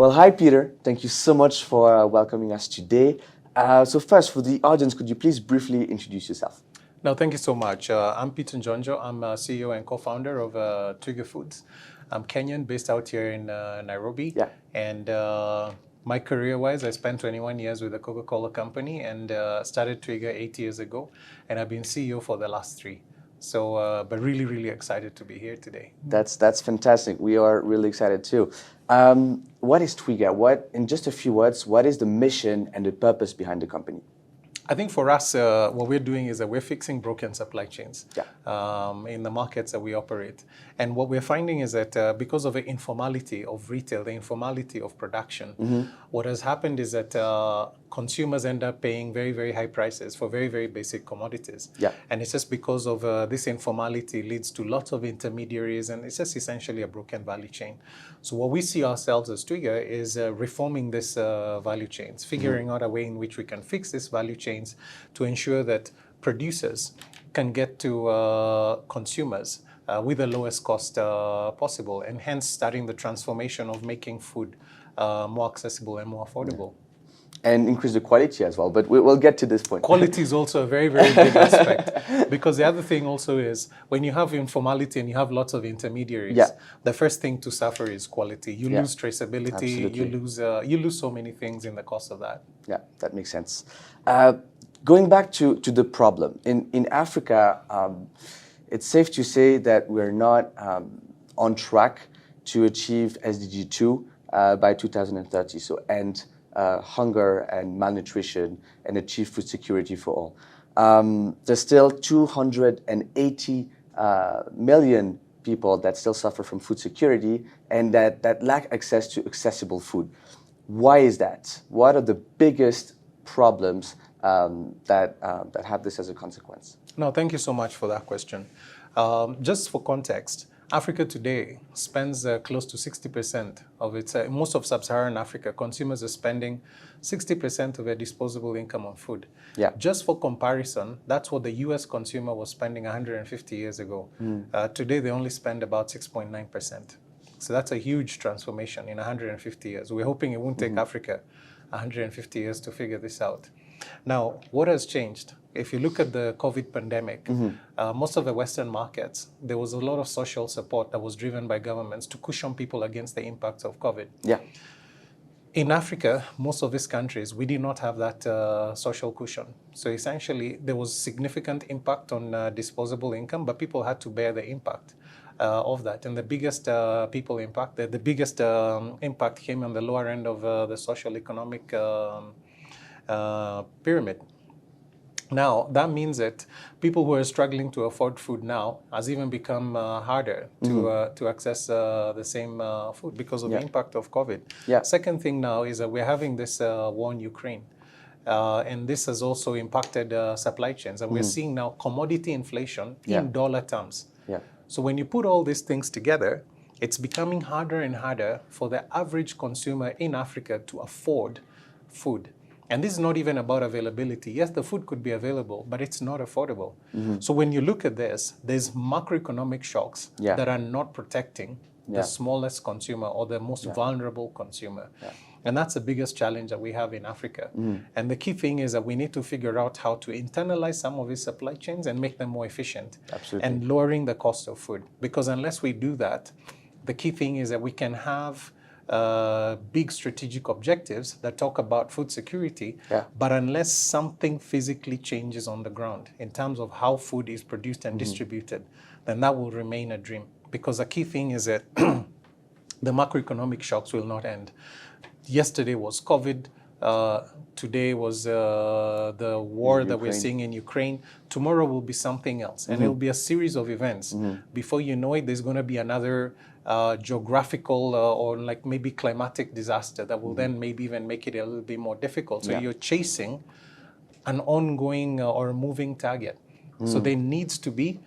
Well, hi, Peter. Thank you so much for welcoming us today. So first, for the audience, could you please briefly introduce yourself? No, thank you so much. I'm Peter Njonjo. I'm CEO and co-founder of Twiga Foods. I'm Kenyan, based out here in Nairobi. Yeah. And my career-wise, I spent 21 years with the Coca-Cola company and started Twiga 8 years ago. And I've been CEO for the last 3. So, but really, really excited to be here today. That's fantastic. We are really excited too. What is Twiga? In just a few words, what is the mission and the purpose behind the company? I think for us, what we're doing is that we're fixing broken supply chains in the markets that we operate. And what we're finding is that because of the informality of retail, the informality of production, what has happened is that consumers end up paying very, very high prices for very, very basic commodities. Yeah. And it's just because of this informality leads to lots of intermediaries, and it's just essentially a broken value chain. So what we see ourselves as Twiga is reforming this value chains, figuring out a way in which we can fix this value chains to ensure that producers can get to consumers with the lowest cost possible, and hence starting the transformation of making food more accessible and more affordable. And increase the quality as well, but we'll get to this point. Quality is also a very, very big aspect, because the other thing also is when you have informality and you have lots of intermediaries, the first thing to suffer is quality. You lose traceability, you lose so many things in the cost of that. Yeah, that makes sense. Going back to the problem, in Africa, it's safe to say that we're not on track to achieve SDG 2 by 2030, so end hunger and malnutrition and achieve food security for all. There's still 280 million people that still suffer from food security and that lack access to accessible food. Why is that? What are the biggest problems that have this as a consequence? No, thank you so much for that question. Just for context, Africa today spends close to 60% of its, most of sub-Saharan Africa, consumers are spending 60% of their disposable income on food. Yeah. Just for comparison, that's what the US consumer was spending 150 years ago. Today, they only spend about 6.9%. So that's a huge transformation in 150 years. We're hoping it won't take Africa 150 years to figure this out. Now, what has changed? If you look at the COVID pandemic, most of the Western markets, there was a lot of social support that was driven by governments to cushion people against the impacts of COVID. Yeah. In Africa, most of these countries, we did not have that social cushion. So essentially, there was significant impact on disposable income, but people had to bear the impact of that. And the biggest impact came on the lower end of the social economic pyramid. Now, that means that people who are struggling to afford food now has even become harder to access the same food because of the impact of COVID. Yeah. Second thing now is that we're having this war in Ukraine. And this has also impacted supply chains. And we're seeing now commodity inflation in dollar terms. Yeah. So when you put all these things together, it's becoming harder and harder for the average consumer in Africa to afford food. And this is not even about availability. Yes, the food could be available, but it's not affordable. So when you look at this, there's macroeconomic shocks that are not protecting the smallest consumer or the most vulnerable consumer. And that's the biggest challenge that we have in Africa. And the key thing is that we need to figure out how to internalize some of these supply chains and make them more efficient. Absolutely. And lowering the cost of food. Because unless we do that, the key thing is that we can have big strategic objectives that talk about food security, but unless something physically changes on the ground in terms of how food is produced and distributed, then that will remain a dream. Because the key thing is that the macroeconomic shocks will not end. Yesterday was COVID. Today was the war that we're seeing in Ukraine. Tomorrow will be something else. And it'll be a series of events. Before you know it, there's going to be another geographical or like maybe climatic disaster that will then maybe even make it a little bit more difficult. So you're chasing an ongoing or moving target. So there needs to be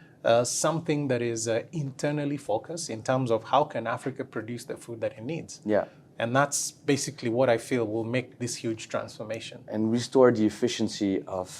something that is internally focused in terms of how can Africa produce the food that it needs. Yeah. And that's basically what I feel will make this huge transformation. And restore the efficiency of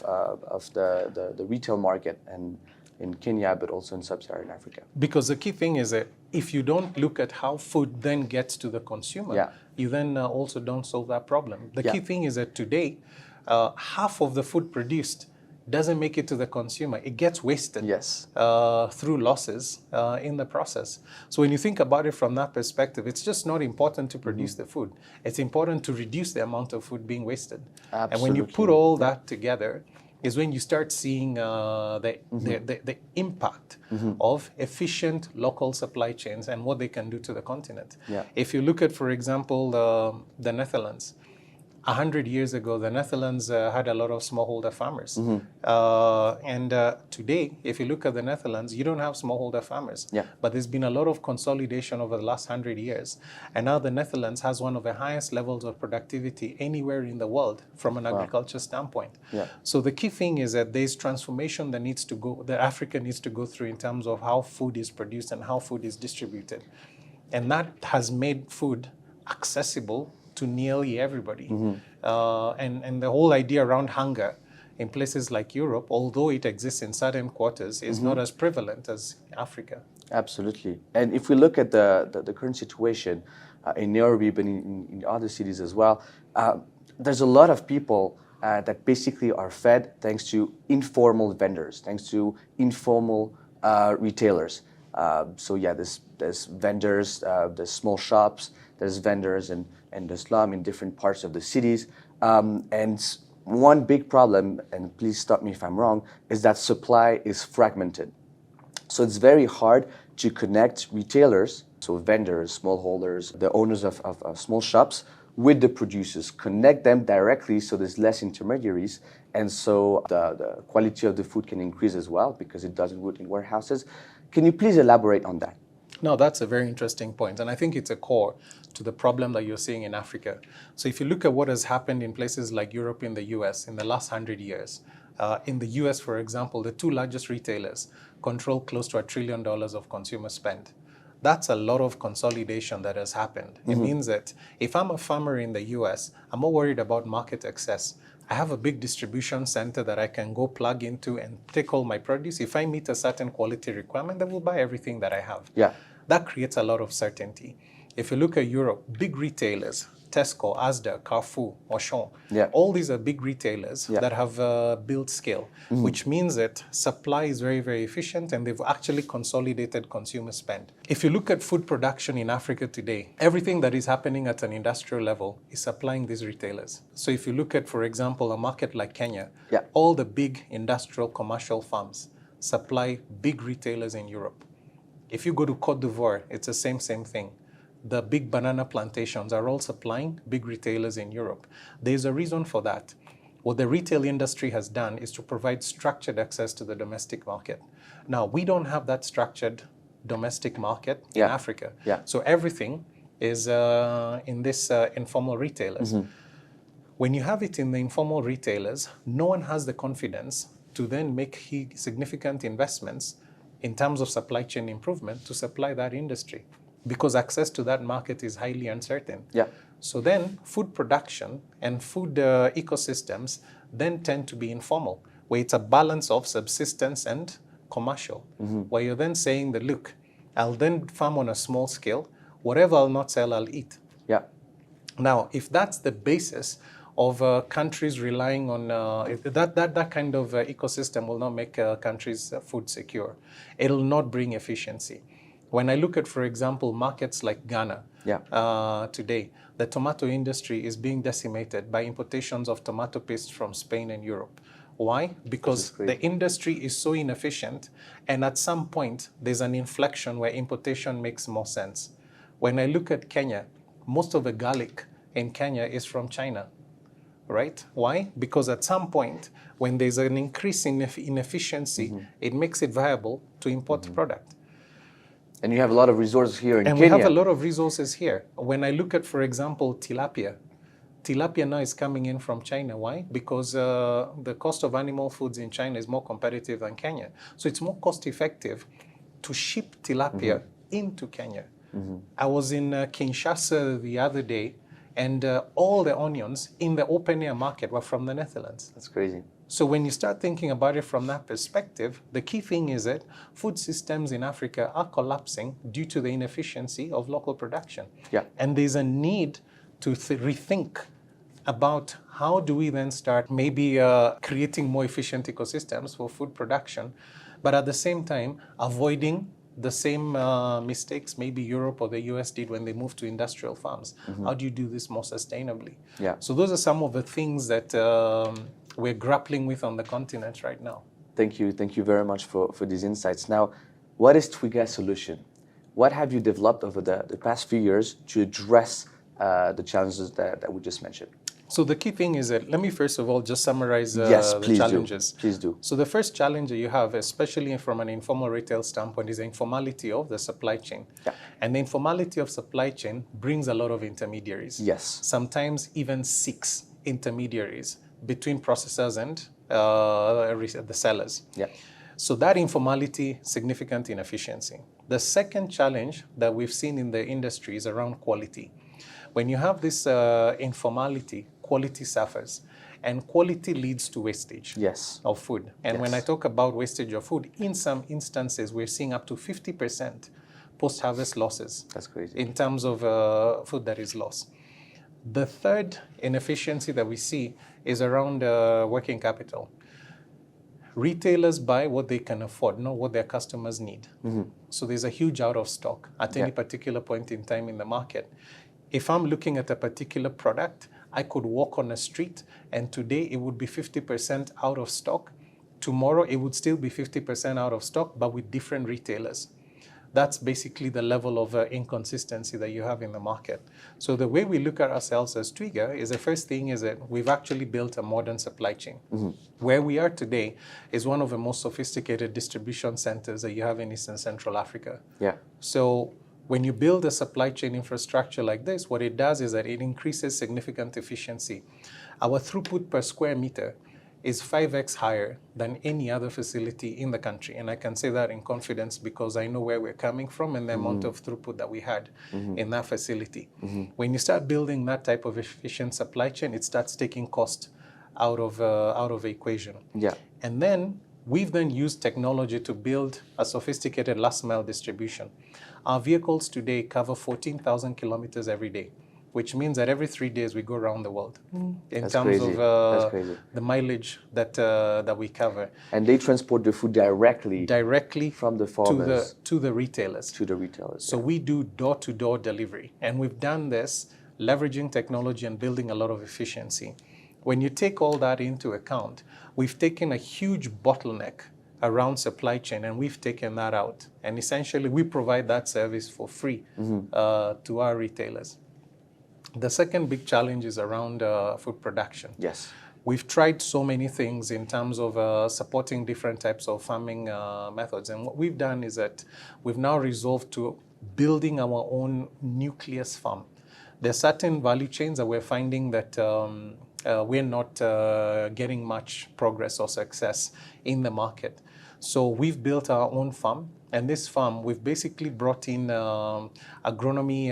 the retail market and in Kenya, but also in sub-Saharan Africa. Because the key thing is that if you don't look at how food then gets to the consumer, you then also don't solve that problem. The key thing is that today, half of the food produced doesn't make it to the consumer. It gets wasted through losses in the process. So when you think about it from that perspective, it's just not important to produce the food. It's important to reduce the amount of food being wasted. Absolutely. And when you put all that together, is when you start seeing the impact of efficient local supply chains and what they can do to the continent. If you look at, for example, the Netherlands, 100 years ago, the Netherlands had a lot of smallholder farmers. And today, if you look at the Netherlands, you don't have smallholder farmers. But there's been a lot of consolidation over the last 100 years. And now the Netherlands has one of the highest levels of productivity anywhere in the world from an agriculture standpoint. So the key thing is that there's transformation that Africa needs to go through in terms of how food is produced and how food is distributed. And that has made food accessible to nearly everybody. And the whole idea around hunger in places like Europe, although it exists in certain quarters, is not as prevalent as Africa. Absolutely. And if we look at the current situation in Nairobi, but in other cities as well, there's a lot of people that basically are fed thanks to informal vendors, thanks to informal retailers. So there's vendors, there's small shops, there's vendors and the slum in different parts of the cities. And one big problem, and please stop me if I'm wrong, is that supply is fragmented. So it's very hard to connect retailers, so vendors, smallholders, the owners of small shops, with the producers, connect them directly so there's less intermediaries, and so the quality of the food can increase as well because it doesn't root in warehouses. Can you please elaborate on that? No, that's a very interesting point, and I think it's a core to the problem that you're seeing in Africa. So if you look at what has happened in places like Europe and the US in the last 100 years, in the US, for example, the two largest retailers control close to $1 trillion of consumer spend. That's a lot of consolidation that has happened. It means that if I'm a farmer in the US, I'm more worried about market access. I have a big distribution center that I can go plug into and take all my produce. If I meet a certain quality requirement, they will buy everything that I have. That creates a lot of certainty. If you look at Europe, big retailers, Tesco, Asda, Carrefour, Auchan, all these are big retailers that have built scale, which means that supply is very, very efficient and they've actually consolidated consumer spend. If you look at food production in Africa today, everything that is happening at an industrial level is supplying these retailers. So if you look at, for example, a market like Kenya, all the big industrial commercial farms supply big retailers in Europe. If you go to Cote d'Ivoire, it's the same thing. The big banana plantations are all supplying big retailers in Europe. There's a reason for that. What the retail industry has done is to provide structured access to the domestic market. Now, we don't have that structured domestic market in Africa. So everything is in this informal retailers. When you have it in the informal retailers, no one has the confidence to then make significant investments in terms of supply chain improvement to supply that industry, because access to that market is highly uncertain. So then food production and food ecosystems then tend to be informal, where it's a balance of subsistence and commercial, where you're then saying that, look, I'll then farm on a small scale, whatever I'll not sell, I'll eat. Now, if that's the basis of countries relying on that kind of ecosystem will not make countries food secure. It'll not bring efficiency. When I look at, for example, markets like Ghana today, the tomato industry is being decimated by importations of tomato paste from Spain and Europe. Why? Because the industry is so inefficient, and at some point, there's an inflection where importation makes more sense. When I look at Kenya, most of the garlic in Kenya is from China. Right? Why? Because at some point, when there's an increase in inefficiency, it makes it viable to import product. And you have a lot of resources here in Kenya. And we have a lot of resources here. When I look at, for example, tilapia now is coming in from China. Why? Because the cost of animal foods in China is more competitive than Kenya. So it's more cost effective to ship tilapia into Kenya. I was in Kinshasa the other day, and all the onions in the open air market were from the Netherlands. That's crazy. So when you start thinking about it from that perspective, the key thing is that food systems in Africa are collapsing due to the inefficiency of local production. Yeah. And there's a need to rethink about how do we then start maybe creating more efficient ecosystems for food production, but at the same time avoiding the same mistakes maybe Europe or the US did when they moved to industrial farms. How do you do this more sustainably? Yeah. So those are some of the things that we're grappling with on the continent right now. Thank you very much for these insights. Now, what is Twiga's solution? What have you developed over the past few years to address the challenges that we just mentioned? So the key thing is that, let me first of all just summarize the challenges. Please do. So the first challenge that you have, especially from an informal retail standpoint, is the informality of the supply chain. Yeah. And the informality of supply chain brings a lot of intermediaries. Yes. Sometimes even 6 intermediaries between processors and the sellers. Yeah. So that informality, significant inefficiency. The second challenge that we've seen in the industry is around quality. When you have this informality, quality suffers. And quality leads to wastage of food. And when I talk about wastage of food, in some instances, we're seeing up to 50% post-harvest losses. That's crazy. In terms of food that is lost. The third inefficiency that we see is around working capital. Retailers buy what they can afford, not what their customers need. So there's a huge out of stock at any particular point in time in the market. If I'm looking at a particular product, I could walk on a street and today it would be 50% out of stock. Tomorrow it would still be 50% out of stock, but with different retailers. That's basically the level of inconsistency that you have in the market. So the way we look at ourselves as Twiga is the first thing is that we've actually built a modern supply chain. Where we are today is one of the most sophisticated distribution centers that you have in East and Central Africa. Yeah. So when you build a supply chain infrastructure like this, what it does is that it increases significant efficiency. Our throughput per square meter is 5x higher than any other facility in the country. And I can say that in confidence because I know where we're coming from and the amount of throughput that we had in that facility. When you start building that type of efficient supply chain, it starts taking cost out of the equation. Yeah. And then we've then used technology to build a sophisticated last mile distribution. Our vehicles today cover 14,000 kilometers every day, which means that every 3 days we go around the world in terms of the mileage that we cover. And they transport the food directly from the farmers to the retailers. To the retailers. So we do door-to-door delivery, and we've done this leveraging technology and building a lot of efficiency. When you take all that into account, we've taken a huge bottleneck around supply chain, and we've taken that out. And essentially, we provide that service for free to our retailers. The second big challenge is around food production. Yes. We've tried so many things in terms of supporting different types of farming methods. And what we've done is that we've now resolved to building our own nucleus farm. There are certain value chains that we're finding that we're not getting much progress or success in the market. So we've built our own farm. And this farm, we've basically brought in agronomy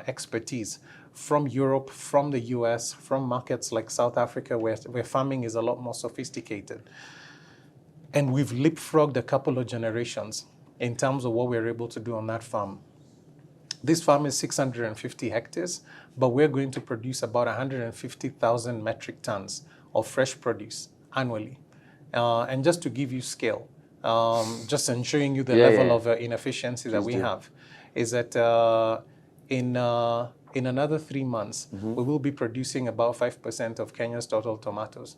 expertise from Europe, from the US, from markets like South Africa, where farming is a lot more sophisticated. And we've leapfrogged a couple of generations in terms of what we're able to do on that farm. This farm is 650 hectares, but we're going to produce about 150,000 metric tons of fresh produce annually. And just to give you scale, just in showing you the level of inefficiency that we have, is that in another 3 months, we will be producing about 5% of Kenya's total tomatoes.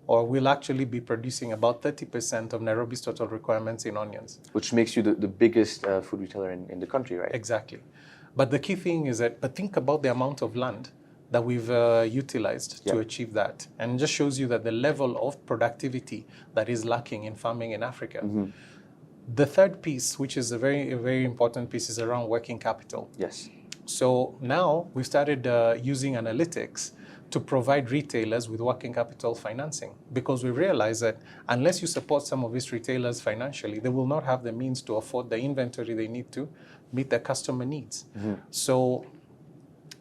Or we'll actually be producing about 30% of Nairobi's total requirements in onions. Which makes you the biggest food retailer in the country, right? Exactly. But the key thing is that, think about the amount of land that we've utilized to achieve that. And it just shows you that the level of productivity that is lacking in farming in Africa. The third piece, which is a very, very important piece, is around working capital. Yes. So now we've started using analytics to provide retailers with working capital financing, because we realize that unless you support some of these retailers financially, they will not have the means to afford the inventory they need to meet their customer needs. So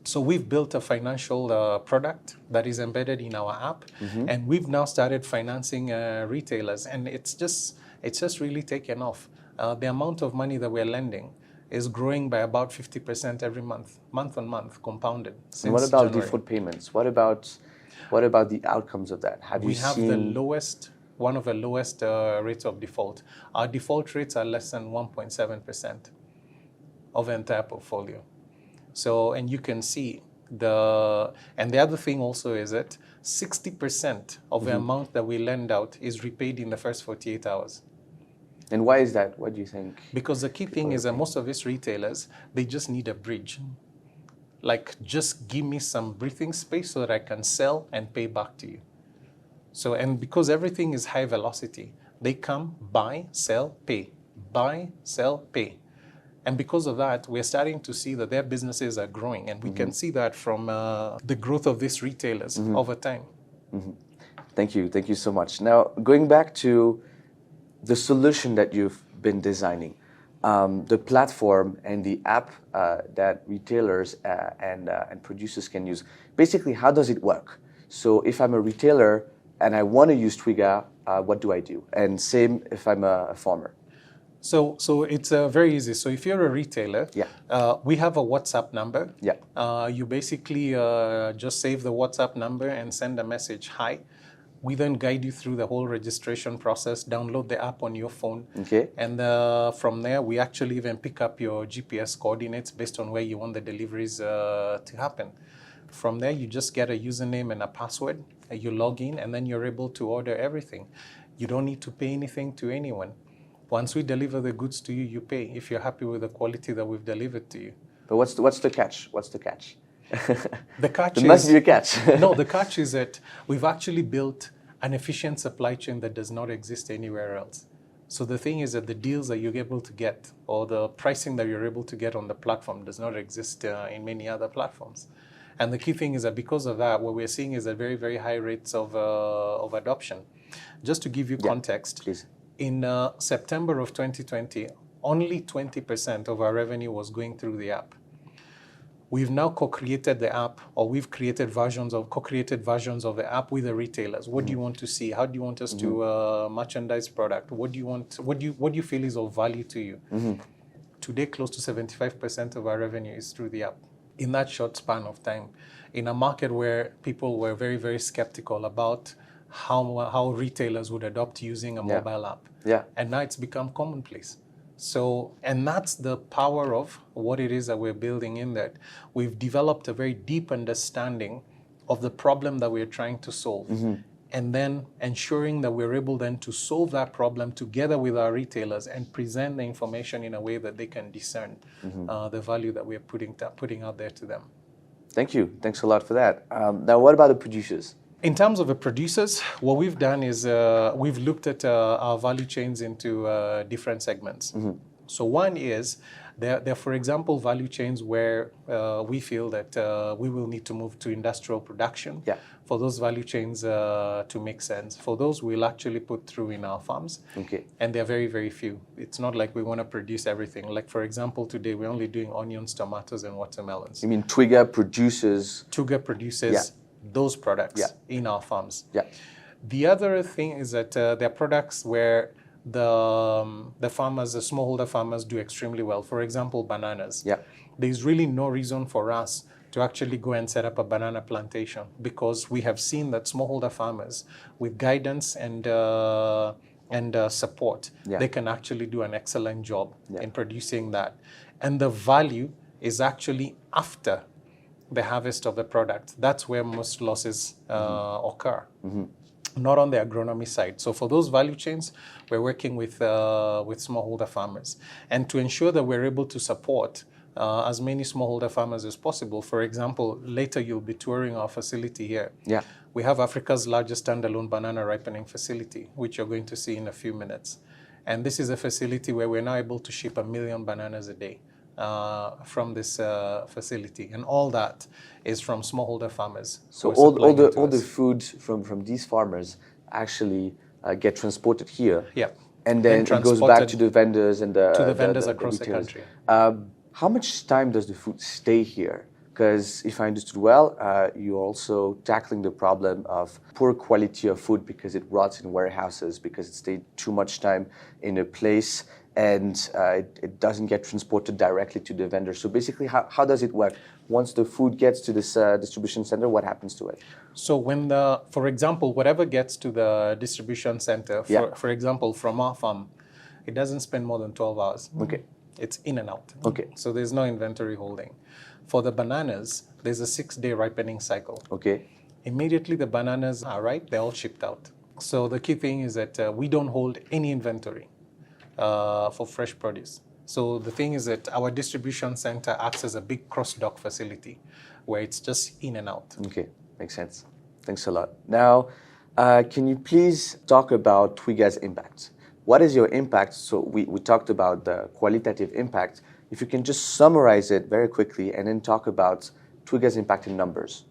So we've built a financial product that is embedded in our app, and we've now started financing retailers, and it's just really taken off. The amount of money that we're lending is growing by about 50% every month on month, compounded since And what about January. default payments? What about the outcomes of that? We have one of the lowest rates of default. Our default rates are less than 1.7% of the entire portfolio. So, and you can see and the other thing also is that 60% of the amount that we lend out is repaid in the first 48 hours. And why is that? What do you think? Because the key thing is that most of these retailers, they just need a bridge. Like, just give me some breathing space so that I can sell and pay back to you. So, and because everything is high velocity, they come, buy, sell, pay. Buy, sell, pay. And because of that, we're starting to see that their businesses are growing. And we can see that from the growth of these retailers over time. Thank you. Thank you so much. Now, going back to the solution that you've been designing, the platform and the app that retailers and producers can use. Basically, how does it work? So if I'm a retailer and I want to use Twiga, what do I do? And same if I'm a farmer. So it's very easy. So if you're a retailer, we have a WhatsApp number. You basically just save the WhatsApp number and send a message, hi. We then guide you through the whole registration process, download the app on your phone. And from there, we actually even pick up your GPS coordinates based on where you want the deliveries to happen. From there, you just get a username and a password. You log in, and then you're able to order everything. You don't need to pay anything to anyone. Once we deliver the goods to you, you pay if you're happy with the quality that we've delivered to you. But what's the catch? What's the catch? The catch there must be a catch. No, the catch is that we've actually built an efficient supply chain that does not exist anywhere else. So the thing is that the deals that you're able to get or the pricing that you're able to get on the platform does not exist in many other platforms. And the key thing is that because of that, what we're seeing is a very, very high rates of adoption. Just to give you context, please. In September of 2020, only 20% of our revenue was going through the app. We've now co-created the app, or we've created co-created versions of the app with the retailers. What do you want to see? How do you want us to merchandise product? What do you want? What do you feel is of value to you? Today, close to 75% of our revenue is through the app. In that short span of time, in a market where people were very, very skeptical about how retailers would adopt using a mobile app, and now it's become commonplace. So, and that's the power of what it is that we're building in that. We've developed a very deep understanding of the problem that we're trying to solve. And then ensuring that we're able then to solve that problem together with our retailers and present the information in a way that they can discern the value that we're putting out there to them. Thank you. Thanks a lot for that. Now, what about the producers? In terms of the producers, what we've done is we've looked at our value chains into different segments. So one is, there are, for example, value chains where we feel that we will need to move to industrial production for those value chains to make sense. For those, we'll actually put through in our farms. And they're very, very few. It's not like we want to produce everything. Like, for example, today, we're only doing onions, tomatoes, and watermelons. You mean Twiga produces those products in our farms. The other thing is that there are products where the farmers, the smallholder farmers, do extremely well. For example, bananas. There's really no reason for us to actually go and set up a banana plantation because we have seen that smallholder farmers, with guidance and support, they can actually do an excellent job in producing that. And the value is actually after the harvest of the product. That's where most losses occur, not on the agronomy side. So for those value chains, we're working with smallholder farmers. And to ensure that we're able to support as many smallholder farmers as possible, for example, later you'll be touring our facility here. We have Africa's largest standalone banana ripening facility, which you're going to see in a few minutes. And this is a facility where we're now able to ship 1 million bananas a day. From this facility, and all that is from smallholder farmers. So all the food from these farmers actually get transported here. And then it goes back to the vendors and the vendors across the country. How much time does the food stay here? because if I understood well, you're also tackling the problem of poor quality of food because it rots in warehouses, because it stayed too much time in a place, and it doesn't get transported directly to the vendor. So basically, how does it work? Once the food gets to this distribution center, what happens to it? So for example, whatever gets to the distribution center, for example, from our farm, it doesn't spend more than 12 hours. Okay. It's in and out. Okay. So there's no inventory holding. For the bananas, there's a 6-day ripening cycle. Okay. Immediately the bananas are ripe, they're all shipped out. So the key thing is that we don't hold any inventory for fresh produce. So the thing is that our distribution center acts as a big cross-dock facility where it's just in and out. Okay, makes sense. Thanks a lot. Now, can you please talk about Twiga's impact? What is your impact? So we talked about the qualitative impact. If you can just summarize it very quickly and then talk about Twiga's impact in numbers.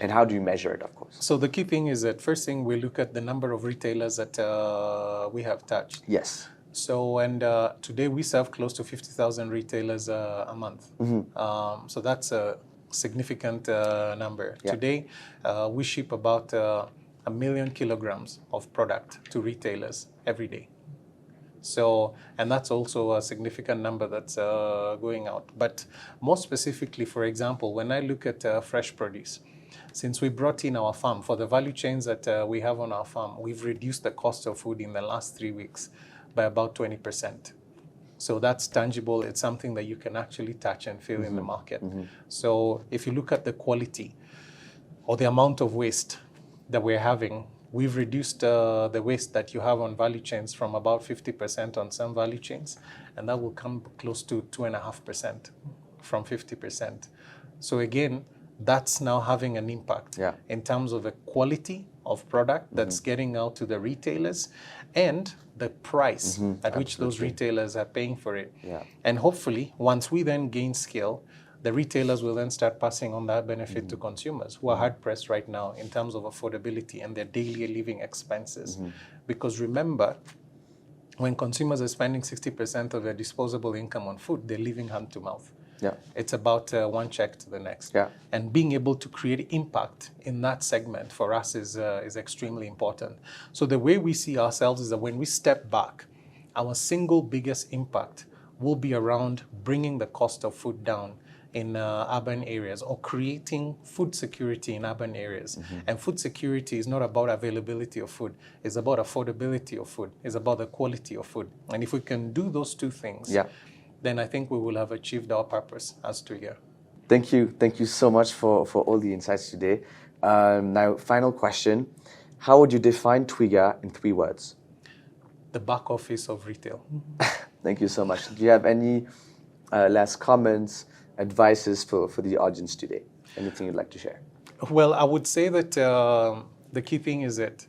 And how do you measure it, of course? So the key thing is that first thing, we look at the number of retailers that we have touched. Yes. So, and today we serve close to 50,000 retailers a month. Mm-hmm. So that's a significant number. Yeah. Today, we ship about 1 million kilograms of product to retailers every day. So, and that's also a significant number that's going out. But more specifically, for example, when I look at fresh produce, since we brought in our farm, for the value chains that we have on our farm, we've reduced the cost of food in the last 3 weeks by about 20%. So that's tangible. It's something that you can actually touch and feel in the market. So if you look at the quality or the amount of waste that we're having, we've reduced the waste that you have on value chains from about 50% on some value chains, and that will come close to 2.5% from 50%. So again, that's now having an impact in terms of the quality of product that's getting out to the retailers and the price at which those retailers are paying for it. And hopefully, once we then gain scale, the retailers will then start passing on that benefit to consumers who are hard-pressed right now in terms of affordability and their daily living expenses. Because remember, when consumers are spending 60% of their disposable income on food, they're living hand to mouth. It's about one check to the next. And being able to create impact in that segment for us is extremely important. So the way we see ourselves is that when we step back, our single biggest impact will be around bringing the cost of food down in urban areas or creating food security in urban areas. And food security is not about availability of food. It's about affordability of food. It's about the quality of food. And if we can do those two things, then I think we will have achieved our purpose as Twiga. Thank you. Thank you so much for all the insights today. Now, final question. How would you define Twiga in 3 words? The back office of retail. Thank you so much. Do you have any last comments, advices for the audience today? Anything you'd like to share? Well, I would say that the key thing is that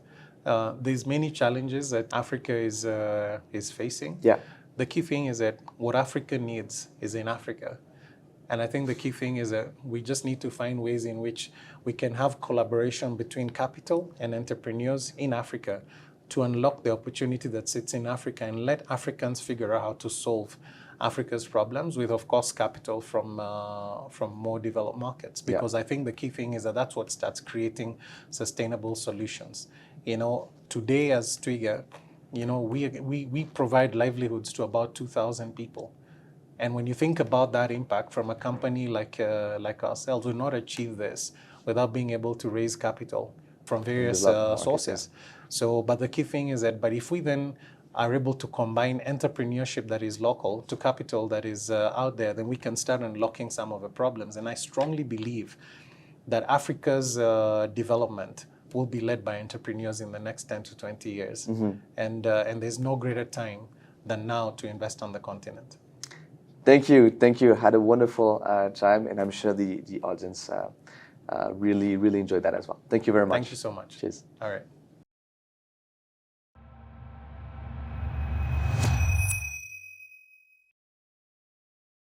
there's many challenges that Africa is facing. The key thing is that what Africa needs is in Africa. And I think the key thing is that we just need to find ways in which we can have collaboration between capital and entrepreneurs in Africa to unlock the opportunity that sits in Africa and let Africans figure out how to solve Africa's problems with, of course, capital from more developed markets. Because I think the key thing is that that's what starts creating sustainable solutions. You know, today as Twiga, you know, we provide livelihoods to about 2,000 people. And when you think about that impact from a company like ourselves, we'll not achieve this without being able to raise capital from various sources. So, but the key thing is that, but if we then are able to combine entrepreneurship that is local to capital that is out there, then we can start unlocking some of the problems. And I strongly believe that Africa's development will be led by entrepreneurs in the next 10 to 20 years. And there's no greater time than now to invest on the continent. Thank you. Thank you. Had a wonderful time, and I'm sure the audience really enjoyed that as well. Thank you very much. Thank you so much. Cheers. All right.